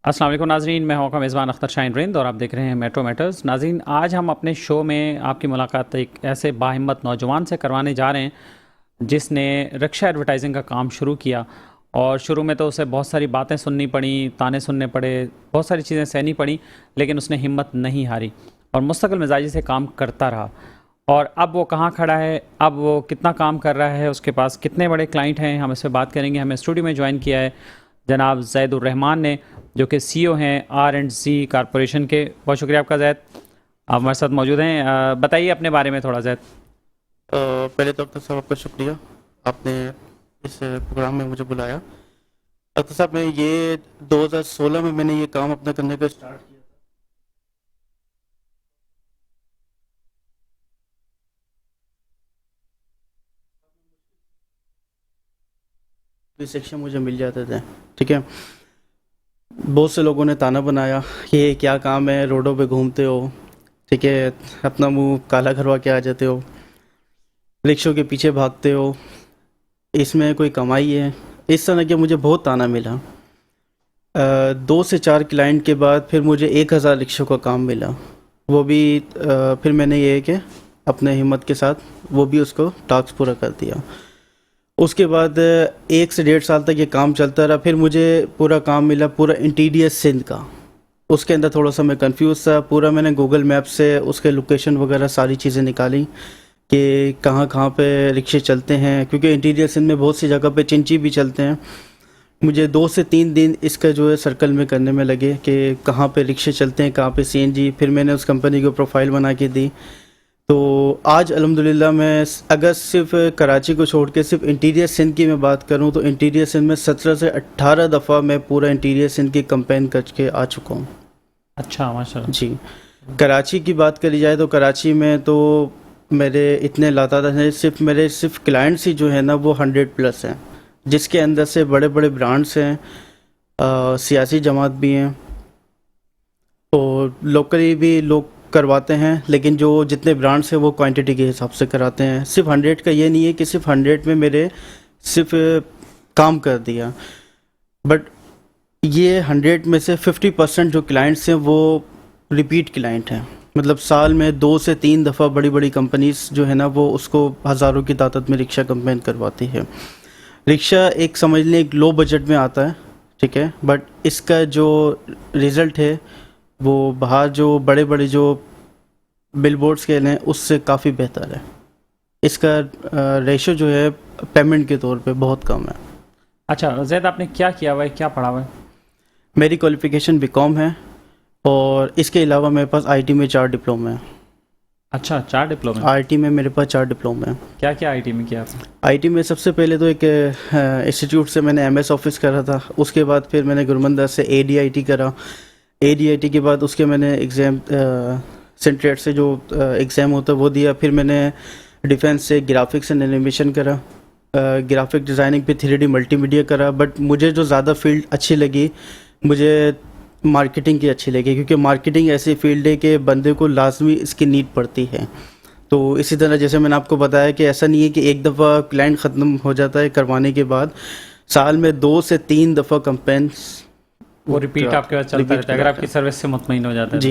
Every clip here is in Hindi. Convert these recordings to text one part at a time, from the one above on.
अस्सलाम वालेकुम नाज़रीन, मैं हूं मेज़बान अख्तर शाहीन रिंद और आप देख रहे हैं मेट्रो मैटर्स। नाज़रीन, आज हम अपने शो में आपकी मुलाकात एक ऐसे बाहिम्मत नौजवान से करवाने जा रहे हैं जिसने रिक्शा एडवर्टाइजिंग का काम शुरू किया। और शुरू में तो उसे बहुत सारी बातें सुननी पड़ी, ताने सुनने पड़े, बहुत सारी चीज़ें सहनी पड़ी, लेकिन उसने हिम्मत नहीं हारी और मुस्तकिल मिजाजी से काम करता रहा। और अब वो कहाँ खड़ा है, अब वो कितना काम कर रहा है, उसके पास कितने बड़े क्लाइंट हैं, हम इस पर बात करेंगे। हमें स्टूडियो में ज्वाइन किया है जनाब ज़ैदुर रहमान ने, जो कि सीईओ हैं R&C कॉरपोरेशन के। बहुत शुक्रिया आपका ज़ैद, आप हमारे साथ मौजूद हैं। बताइए अपने बारे में थोड़ा ज़ैद। पहले तो अख्तर साहब आपका शुक्रिया, आपने इस प्रोग्राम में मुझे बुलाया। अख्तर साहब, मैं ये 2016 में मैंने ये काम अपना करने का स्टार्ट किया। सेक्शन मुझे मिल जाते थे, ठीक है। बहुत से लोगों ने ताना बनाया, ये क्या काम है, रोडों पे घूमते हो, ठीक है, अपना मुंह काला करवा के आ जाते हो, रिक्शों के पीछे भागते हो, इसमें कोई कमाई है। इस तरह के मुझे बहुत ताना मिला। 2 से 4 क्लाइंट के बाद फिर मुझे 1,000 रिक्शों का काम मिला। वो भी फिर मैंने ये है कि अपने हिम्मत के साथ वो भी उसको टास्क पूरा कर दिया। उसके बाद 1 से 1.5 साल तक ये काम चलता रहा। फिर मुझे पूरा काम मिला, पूरा इंटीरियर सिंध का। उसके अंदर थोड़ा सा मैं कंफ्यूज था। पूरा मैंने गूगल मैप से उसके लोकेशन वगैरह सारी चीज़ें निकाली कि कहाँ कहाँ पे रिक्शे चलते हैं, क्योंकि इंटीरियर सिंध में बहुत सी जगह पे चिंची भी चलते हैं। मुझे 2 से 3 दिन इसका जो है सर्कल में करने में लगे कि कहाँ पे रिक्शे चलते हैं, कहाँ पे CNG। फिर मैंने उस कंपनी को प्रोफाइल बना के दी। तो आज अल्हम्दुलिल्लाह मैं अगर सिर्फ कराची को छोड़ के सिर्फ इंटीरियर सिंध की मैं बात करूं तो इंटीरियर सिंध में 17 से 18 दफ़ा मैं पूरा इंटीरियर सिंध की कैंपेन करके आ चुका हूं। अच्छा, माशाल्लाह जी। कराची की बात करी जाए तो कराची में तो मेरे इतने लातादार हैं, मेरे सिर्फ क्लाइंट्स ही जो है ना वो 100+ हैं, जिसके अंदर से बड़े बड़े ब्रांड्स हैं, सियासी जमात भी हैं और लोकली भी लोग करवाते हैं। लेकिन जो जितने ब्रांड्स हैं वो क्वांटिटी के हिसाब से कराते हैं। सिर्फ 100 का ये नहीं है कि सिर्फ 100 में मेरे सिर्फ काम कर दिया, बट ये 100 में से 50% जो क्लाइंट्स हैं वो रिपीट क्लाइंट हैं। मतलब साल में 2 से 3 दफ़ा बड़ी बड़ी कंपनीज जो है ना वो उसको हज़ारों की तादाद में रिक्शा कंपेन करवाती है। रिक्शा एक समझ लें एक लो बजट में आता है, ठीक है, बट इसका जो रिज़ल्ट है वो बाहर जो बड़े बड़े जो बिलबोर्ड स्केल हैं उससे काफ़ी बेहतर है। इसका रेशो जो है पेमेंट के तौर पे बहुत कम है। अच्छा ज़ैद, आपने क्या किया हुआ है, क्या पढ़ा हुआ है? मेरी क्वालिफ़िकेशन BCom है और इसके अलावा मेरे पास IT में 4 डिप्लोमा है। अच्छा, 4 डिप्लोमे? IT में मेरे पास 4 डिप्लोमा है। क्या क्या IT में किया आपने? IT में सबसे पहले तो एक इंस्टीट्यूट से मैंने MS ऑफिस करा था। उसके बाद फिर मैंने गुरमंदर से ADIT करा। ADIT के बाद उसके मैंने एग्ज़ाम सेंट्रेट से जो एग्ज़ाम होता है वो दिया। फिर मैंने डिफेंस से ग्राफिक्स एंड एनिमेशन करा, ग्राफिक डिज़ाइनिंग पे 3D मल्टीमीडिया करा। बट मुझे जो ज़्यादा फील्ड अच्छी लगी, मुझे मार्केटिंग की अच्छी लगी, क्योंकि मार्केटिंग ऐसी फील्ड है कि बंदे को लाजमी इसकी नीड पड़ती है। तो इसी तरह जैसे मैंने आपको बताया कि ऐसा नहीं है कि एक दफ़ा क्लाइंट ख़त्म हो जाता है करवाने के बाद, साल में 2 से 3 दफ़ा कंपेन्स वो रिपीट आपके पास चलता रहता है अगर आपकी सर्विस से मुतमईन हो जाता है जी,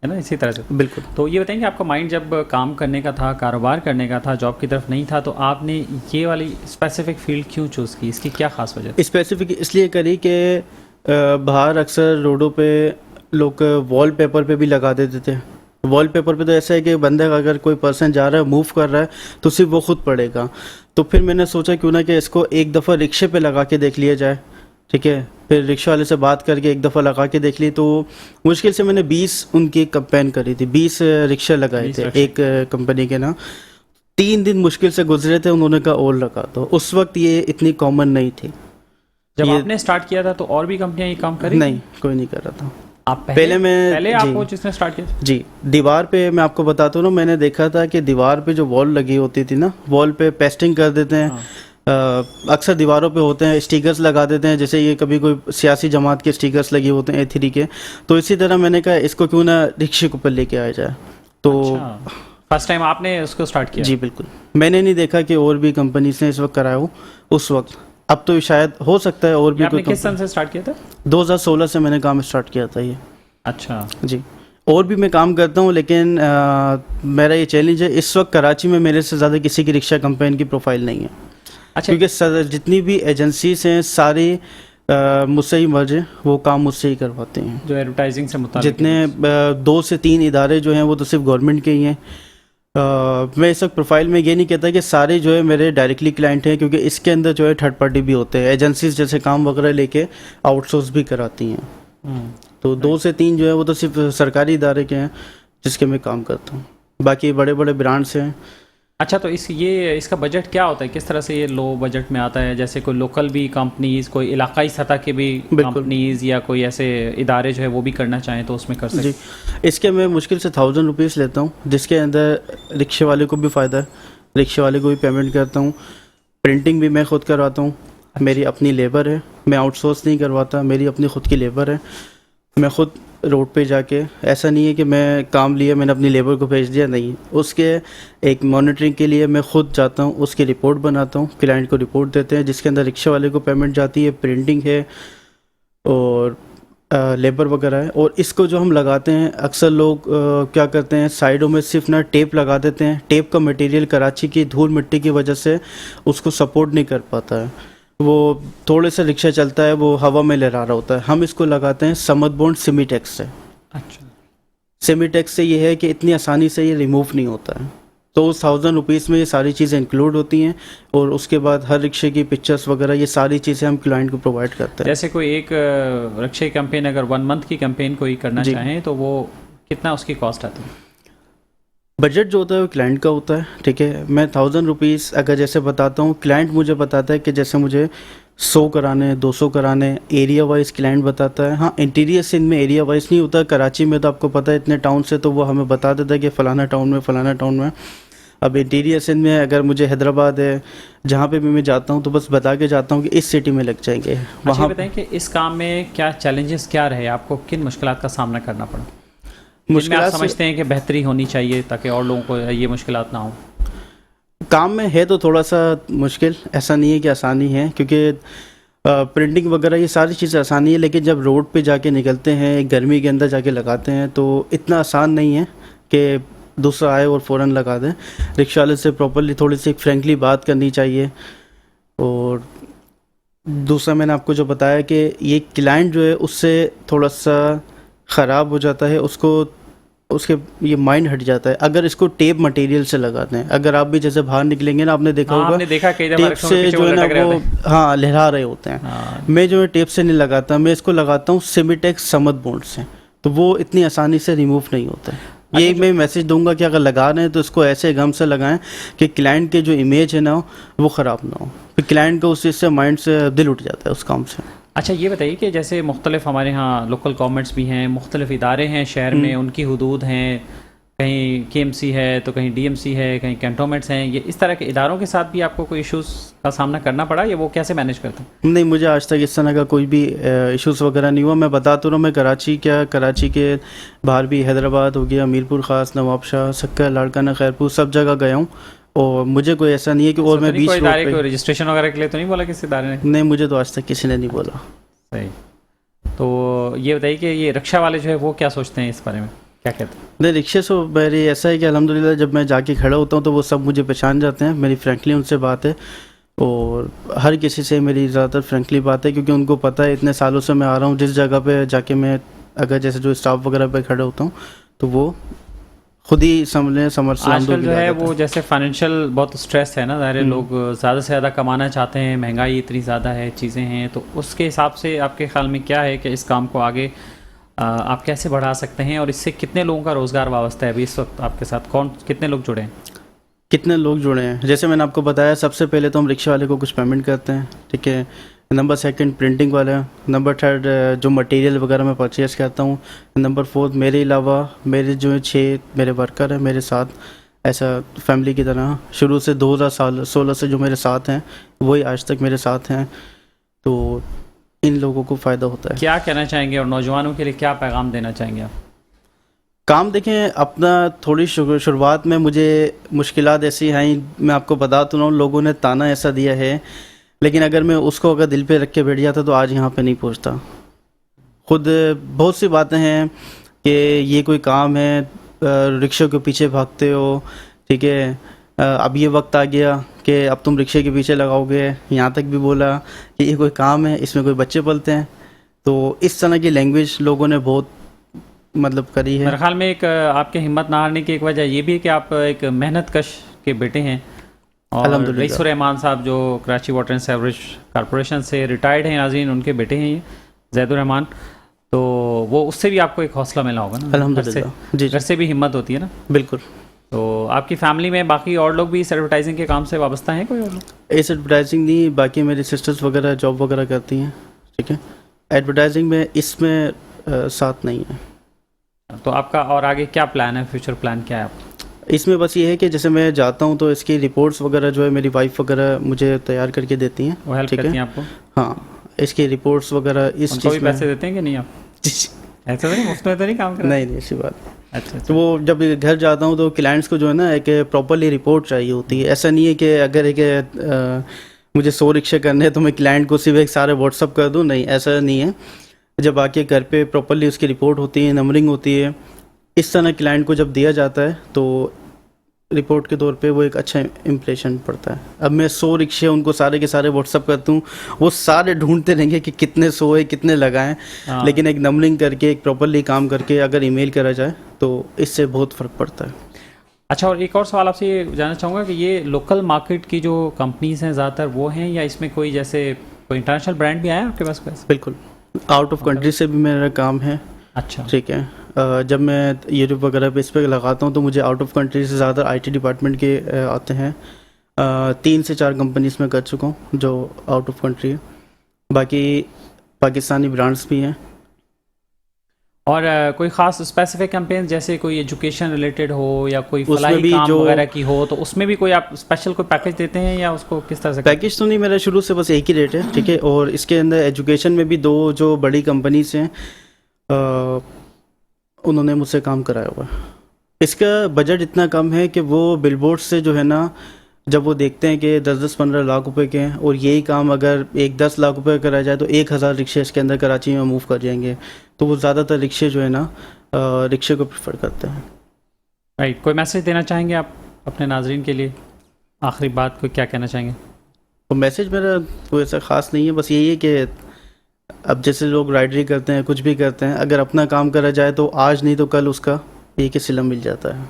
है ना, इसी तरह से। बिल्कुल। तो ये बताएंगे, आपका माइंड जब काम करने का था, कारोबार करने का था, जॉब की तरफ नहीं था, तो आपने ये वाली स्पेसिफिक फील्ड क्यों चूज़ की? इसकी क्या खास वजह? स्पेसिफिक इसलिए करी कि बाहर अक्सर रोडों पे लोग वॉलपेपर पे भी लगा देते थे। वॉलपेपर पे तो ऐसा है कि बंदा अगर कोई पर्सन जा रहा है, मूव कर रहा है, तो सिर्फ वो खुद पड़ेगा। तो फिर मैंने सोचा क्यों ना कि इसको एक दफ़ा रिक्शे पे लगा के देख लिया जाए, ठीक है। फिर रिक्शा वाले से बात करके एक दफ़ा लगा के देख ली। तो मुश्किल से मैंने 20 उनकी कंपेन करी थी, 20 रिक्शा लगाए थे एक कंपनी के ना। 3 दिन मुश्किल से गुजरे थे, उन्होंने कहा और लगा। तो उस वक्त ये इतनी कॉमन नहीं थी। जब आपने स्टार्ट किया था तो और भी कंपनियां ये काम करी? नहीं, कोई नहीं कर रहा था। आप पहले आप वो जिसने स्टार्ट किया? जी, दीवार पे मैं आपको बताता हूँ ना, मैंने देखा था कि दीवार पे जो वॉल लगी होती थी ना, वॉल पे पेस्टिंग कर देते हैं। अक्सर दीवारों पे होते हैं स्टिकर्स लगा देते हैं, जैसे ये कभी कोई सियासी जमात के स्टिकर्स लगे होते हैं A3 के। तो इसी तरह मैंने कहा इसको क्यों ना रिक्शे के ऊपर लेके आया जाए। तो फर्स्ट टाइम आपने उसको स्टार्ट किया? जी बिल्कुल। मैंने नहीं देखा कि और भी कंपनीज ने इस वक्त कराया हो उस वक्त। अब तो शायद हो सकता है और ये भी आपने कोई किस सन से स्टार्ट किया था? 2016 से मैंने काम स्टार्ट किया था ये। अच्छा। जी, और भी मैं काम करता हूँ, लेकिन मेरा ये चैलेंज है इस वक्त कराची में मेरे से ज़्यादा किसी की रिक्शा कंपनी की प्रोफाइल नहीं है। अच्छा, क्योंकि जितनी भी एजेंसीज हैं सारी मुझसे ही मर्ज हैं, वो काम मुझसे ही करवाते हैं। जो एडवर्टाइजिंग से मुताबिक जितने 2 से 3 इदारे जो हैं वो तो सिर्फ गवर्नमेंट के ही हैं। मैं इस वक्त प्रोफाइल में ये नहीं कहता कि सारे जो है मेरे डायरेक्टली क्लाइंट हैं, क्योंकि इसके अंदर जो है थर्ड पार्टी भी होते हैं, एजेंसीज जैसे काम वगैरह लेके आउटसोर्स भी कराती हैं। तो 2 से 3 जो है वो तो सिर्फ सरकारी इदारे के हैं जिसके मैं काम करता हूँ, बाकी बड़े बड़े ब्रांड्स हैं। अच्छा, तो इसका बजट क्या होता है? किस तरह से ये लो बजट में आता है? जैसे कोई लोकल भी कंपनीज, कोई इलाकाई सतह के भी कंपनीज या कोई ऐसे इदारे जो है वो भी करना चाहें तो उसमें कर सकते? जी, इसके मैं मुश्किल से 1000 रुपीज़ लेता हूँ, जिसके अंदर रिक्शे वाले को भी फ़ायदा है, रिक्शे वाले को भी पेमेंट करता हूँ, प्रिंटिंग भी मैं खुद करवाता हूँ। मेरी अपनी लेबर है, मैं आउटसोर्स नहीं करवाता, मेरी अपनी खुद की लेबर है। मैं खुद रोड पे जाके, ऐसा नहीं है कि मैं काम लिया मैंने अपनी लेबर को भेज दिया, नहीं, उसके एक मॉनिटरिंग के लिए मैं खुद जाता हूँ, उसकी रिपोर्ट बनाता हूँ, क्लाइंट को रिपोर्ट देते हैं जिसके अंदर रिक्शा वाले को पेमेंट जाती है, प्रिंटिंग है और लेबर वगैरह है। और इसको जो हम लगाते हैं, अक्सर लोग क्या करते हैं, साइडों में सिर्फ ना टेप लगा देते हैं। टेप का मटेरियल कराची की धूल मिट्टी की वजह से उसको सपोर्ट नहीं कर पाता है, वो थोड़े से रिक्शा चलता है वो हवा में लहरा रहा होता है। हम इसको लगाते हैं समदबोंड सेमीटेक्स से। अच्छा, सेमीटेक्स से ये है कि इतनी आसानी से ये रिमूव नहीं होता है। तो उस 1000 रुपीज़ में ये सारी चीज़ें इंक्लूड होती हैं और उसके बाद हर रिक्शे की पिक्चर्स वगैरह ये सारी चीज़ें हम क्लाइंट को प्रोवाइड करते हैं। जैसे कोई एक रिक्शे कैंपेन अगर 1 मंथ की कैंपेन कोई करना चाहें तो वो कितना उसकी कॉस्ट आती है? बजट जो होता है वो क्लाइंट का होता है, ठीक है। मैं 1000 रुपीज़ अगर जैसे बताता हूँ, क्लाइंट मुझे बताता है कि जैसे मुझे 100 कराने, 200 कराने, एरिया वाइज क्लाइंट बताता है। हाँ, इंटीरियर सिंध में एरिया वाइज नहीं होता, कराची में तो आपको पता है इतने टाउन से तो वो हमें बता देता है कि फ़लाना टाउन में, फ़लाना टाउन में। अब इंटीरियर सिंध में अगर मुझे हैदराबाद है, जहाँ पे भी मैं जाता हूँ तो बस बता के जाता हूँ कि इस सिटी में लग जाएंगे। वहाँ बताएं कि इस काम में क्या चैलेंजेस क्या रहे, आपको किन मुश्किलात का सामना करना पड़ा? मुश्किल आप समझते हैं कि बेहतरी होनी चाहिए ताकि और लोगों को ये मुश्किलात ना हो? काम में है तो थोड़ा सा मुश्किल, ऐसा नहीं है कि आसानी है, क्योंकि प्रिंटिंग वगैरह ये सारी चीज़ें आसानी है, लेकिन जब रोड पे जाके निकलते हैं, गर्मी के अंदर जाके लगाते हैं तो इतना आसान नहीं है कि दूसरा आए और फ़ौरन लगा दें। रिक्शा वाले से प्रॉपरली थोड़ी सी फ्रेंकली बात करनी चाहिए। और दूसरा मैंने आपको जो बताया कि ये क्लाइंट जो है उससे थोड़ा सा ख़राब हो जाता है, उसके ये माइंड हट जाता है अगर इसको टेप मटेरियल से लगाते हैं। अगर आप भी जैसे बाहर निकलेंगे ना, आपने देखा होगा टेप से जो है ना वो हाँ लहरा रहे होते हैं। हाँ। मैं जो है टेप से नहीं लगाता, मैं इसको लगाता हूँ सेमीटेक्स समदबोंड से, तो वो इतनी आसानी से रिमूव नहीं होता है। ये मैं मैसेज दूंगा कि अगर लगा रहे हैं तो इसको ऐसे गम से लगाएं कि क्लाइंट के जो इमेज है ना वो ख़राब ना हो, फिर क्लाइंट का उस चीज़ से माइंड से दिल उठ जाता है उस काम से। अच्छा, ये बताइए कि जैसे मुख्तलिफ हमारे यहाँ लोकल गवर्नमेंट्स भी हैं, मुख्तलिफ इदारे हैं शहर में, उनकी हुदूद हैं, कहीं केएमसी है तो कहीं डीएमसी है, कहीं कैंटोनमेंट्स हैं, ये इस तरह के इदारों के साथ भी आपको कोई इश्यूज़ का सामना करना पड़ा या वो कैसे मैनेज करते हैं? नहीं, मुझे आज तक इस तरह का कोई भी इश्यूज़ वगैरह नहीं हुआ। मैं बता तो रहा हूँ, मैं कराची के बाहर भी, हैदराबाद हो गया, मीरपुर ख़ास, नवाबशाह, सक्कर, लाड़काना, खैरपुर, सब जगह गया हूँ और मुझे कोई ऐसा नहीं है कि और मैं बीच रोड पे रजिस्ट्रेशन वगैरह के लिए तो नहीं बोला किसी इदारे ने? नहीं, मुझे तो आज तक किसी ने नहीं बोला। सही। तो ये बताइए कि ये रिक्शा वाले जो है वो क्या सोचते हैं इस बारे में, क्या कहते हैं? नहीं, रिक्शे से मेरी ऐसा है कि अल्हम्दुलिल्लाह जब मैं जाके खड़ा होता हूँ तो वो सब मुझे पहचान जाते हैं, मेरी फ्रेंकली उनसे बात है और हर किसी से मेरी ज़्यादातर फ्रेंकली बात है, क्योंकि उनको पता है इतने सालों से मैं आ रहा हूँ। जिस जगह पे जाके मैं अगर जैसे जो स्टाफ वगैरह पे खड़ा होता हूँ तो वो खुद ही समझ आजकल जो है वो जैसे फाइनेंशियल बहुत स्ट्रेस है ना, ज़ाहिर लोग ज़्यादा से ज़्यादा कमाना चाहते हैं, महंगाई इतनी ज़्यादा है, चीज़ें हैं, तो उसके हिसाब से आपके ख्याल में क्या है कि इस काम को आगे आप कैसे बढ़ा सकते हैं और इससे कितने लोगों का रोज़गार वाबस्ता है अभी इस वक्त आपके साथ? कितने लोग जुड़े हैं? कितने लोग जुड़े हैं, जैसे मैंने आपको बताया, सबसे पहले तो हम रिक्शा वाले को कुछ पेमेंट करते हैं, ठीक है। नंबर 2 प्रिंटिंग वाला, नंबर 3 जो मटेरियल वगैरह मैं परचेज़ करता हूँ, नंबर 4 मेरे अलावा मेरे जो 6 मेरे वर्कर हैं मेरे साथ, ऐसा फैमिली की तरह शुरू से 2016 से जो मेरे साथ हैं वही आज तक मेरे साथ हैं, तो इन लोगों को फ़ायदा होता है। क्या कहना चाहेंगे और नौजवानों के लिए क्या पैगाम देना चाहेंगे आप? काम देखें अपना, थोड़ी शुरुआत में मुझे मुश्किलात ऐसी आई, मैं आपको बता तो रहा हूँ, लोगों ने ताना ऐसा दिया है, लेकिन अगर मैं उसको अगर दिल पे रख के बैठ जाता तो आज यहाँ पे नहीं पहुँचता। खुद बहुत सी बातें हैं कि ये कोई काम है, रिक्शे के पीछे भागते हो, ठीक है, अब ये वक्त आ गया कि अब तुम रिक्शे के पीछे लगाओगे। यहाँ तक भी बोला कि ये कोई काम है, इसमें कोई बच्चे पलते हैं। तो इस तरह की लैंग्वेज लोगों ने बहुत मतलब करी है। मेरे ख्याल में एक आपके हिम्मत ना हारने की एक वजह ये भी है कि आप एक मेहनत कश के बेटे हैं, और अल्हम्दुलिल्लाह। रईसुर रहमान साहब जो Karachi water and sewerage corporation से रिटायर्ड हैं नाज़रीन, उनके बेटे हैं ये ज़ैदुर रहमान। तो वो उससे भी आपको एक हौसला मिला होगा ना, अल्हम्दुलिल्लाह। जी घर से भी हिम्मत होती है ना। बिल्कुल। तो आपकी फैमिली में बाकी और लोग भी इस एडवर्टाइजिंग के काम से वाबस्ता हैं, कोई और लोग? इस एडवर्टाइजिंग नहीं, बाकी मेरी सिस्टर्स वगैरह जॉब वगैरह करती हैं, ठीक है। एडवर्टाइजिंग में इसमें साथ नहीं है। तो आपका और आगे क्या प्लान है, फ्यूचर प्लान क्या है आपका? इसमें बस ये है कि जैसे मैं जाता हूँ तो इसकी रिपोर्ट्स वगैरह जो है मेरी वाइफ वगैरह मुझे तैयार करके देती हैं, वो हेल्प ठीक करती है। हैं आपको? हाँ, इसकी रिपोर्ट्स वगैरह इस उनको भी चीज़ में पैसे देते हैं कि नहीं आप? ऐसा तो नहीं, मुफ्त में तो नहीं काम कर नहीं नहीं, ऐसी बात। अच्छा तो वो जब घर जाता हूँ तो क्लाइंट्स को जो है ना एक प्रॉपरली रिपोर्ट चाहिए होती है। ऐसा नहीं है कि अगर एक मुझे 100 रिक्शे करने हैं तो मैं क्लाइंट को सिर्फ एक सारे व्हाट्सअप कर दूँ, नहीं, ऐसा नहीं है। जब आके घर पे प्रॉपरली उसकी रिपोर्ट होती है, नंबरिंग होती है, इस तरह क्लाइंट को जब दिया जाता है तो रिपोर्ट के तौर पे वो एक अच्छा इम्प्रेशन पड़ता है। अब मैं 100 रिक्शे उनको सारे के सारे व्हाट्सअप करता हूँ, वो सारे ढूंढते रहेंगे कि कितने 100 है, कितने लगाएं। हाँ। लेकिन एक नंबरिंग करके, एक प्रॉपरली काम करके अगर ईमेल करा जाए तो इससे बहुत फ़र्क पड़ता है। अच्छा, और एक और सवाल आपसे ये जानना चाहूँगा कि ये लोकल मार्केट की जो कंपनीज़ हैं ज़्यादातर वो हैं, या इसमें कोई जैसे कोई इंटरनेशनल ब्रांड भी आया आपके पास कोई? बिल्कुल, आउट ऑफ कंट्री से भी मेरा काम है। अच्छा, ठीक है। जब मैं यूट्यूब वगैरह पे इस पर लगाता हूँ तो मुझे आउट ऑफ कंट्री से ज़्यादा आईटी डिपार्टमेंट के आते हैं। 3 से 4 कंपनीज में कर चुका हूँ जो आउट ऑफ कंट्री है, बाकी पाकिस्तानी ब्रांड्स भी हैं। और कोई ख़ास स्पेसिफिक कैंपेन जैसे कोई एजुकेशन रिलेटेड हो या कोई उसमें फलाई भी काम जो वगैरह की हो, तो उसमें भी कोई आप स्पेशल कोई पैकेज देते हैं, या उसको किस तरह से? पैकेज तो नहीं, मेरा शुरू से बस एक ही रेट है, ठीक है। और इसके अंदर एजुकेशन में भी 2 जो बड़ी कंपनीज हैं उन्होंने मुझसे काम कराया हुआ है। इसका बजट इतना कम है कि वो बिलबोर्ड से जो है ना, जब वो देखते हैं कि 10-15 लाख रुपए के हैं और यही काम अगर 10 लाख रुपए कराया जाए तो 1000 रिक्शे इसके अंदर कराची में मूव कर जाएंगे। तो वो ज़्यादातर रिक्शे जो है ना रिक्शे को प्रेफर करते हैं। राइट, कोई मैसेज देना चाहेंगे आप अपने नाजरीन के लिए? आखिरी बात कोई क्या कहना चाहेंगे? तो मैसेज मेरा कोई ऐसा ख़ास नहीं है, बस यही है कि अब जैसे लोग राइडरी करते हैं, कुछ भी करते हैं, अगर अपना काम करा जाए तो आज नहीं तो कल उसका एक ही सिलम मिल जाता है।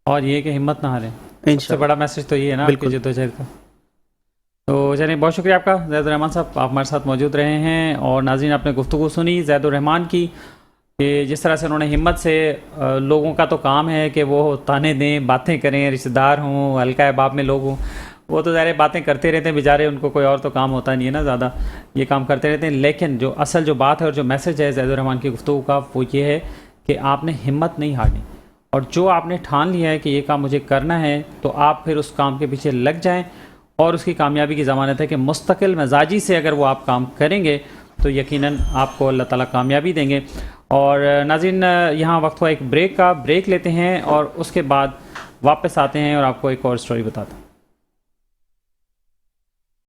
और ये कि हिम्मत ना हारें, सबसे इंशाल्लाह। बड़ा मैसेज तो ये है ना आपकी बिल्कुल। जद्दोजहद का। तो चलिए, बहुत शुक्रिया आपका ज़ैदुर रहमान साहब, आप हमारे साथ मौजूद रहे हैं। और नाज़रीन, आपने गुफ्तगू सुनी ज़ैदुर रहमान की कि जिस तरह से उन्होंने हिम्मत से लोगों का तो काम है कि वो ताने दें, बातें करें, रिश्तेदार हों, हल्का अहबाब में लोग हों, वो तो ज़ाहिर बातें करते रहते हैं बेचारे, उनको कोई और तो काम होता नहीं है ना, ज़्यादा ये काम करते रहते हैं। लेकिन जो असल जो बात है और जो मैसेज है ज़ैदुर रहमान की गुफ्तगू का, वो ये है कि आपने हिम्मत नहीं हारनी, और जो आपने ठान लिया है कि ये काम मुझे करना है, तो आप फिर उस काम के पीछे लग जाएं। और उसकी कामयाबी की ज़मानत है कि मुस्तकिल मिजाजी से अगर वो आप काम करेंगे तो यकीनन आपको अल्लाह ताला कामयाबी देंगे। और नाज़रीन, यहाँ वक्त हुआ एक ब्रेक का, ब्रेक लेते हैं और उसके बाद वापस आते हैं और आपको एक और स्टोरी बताते हैं।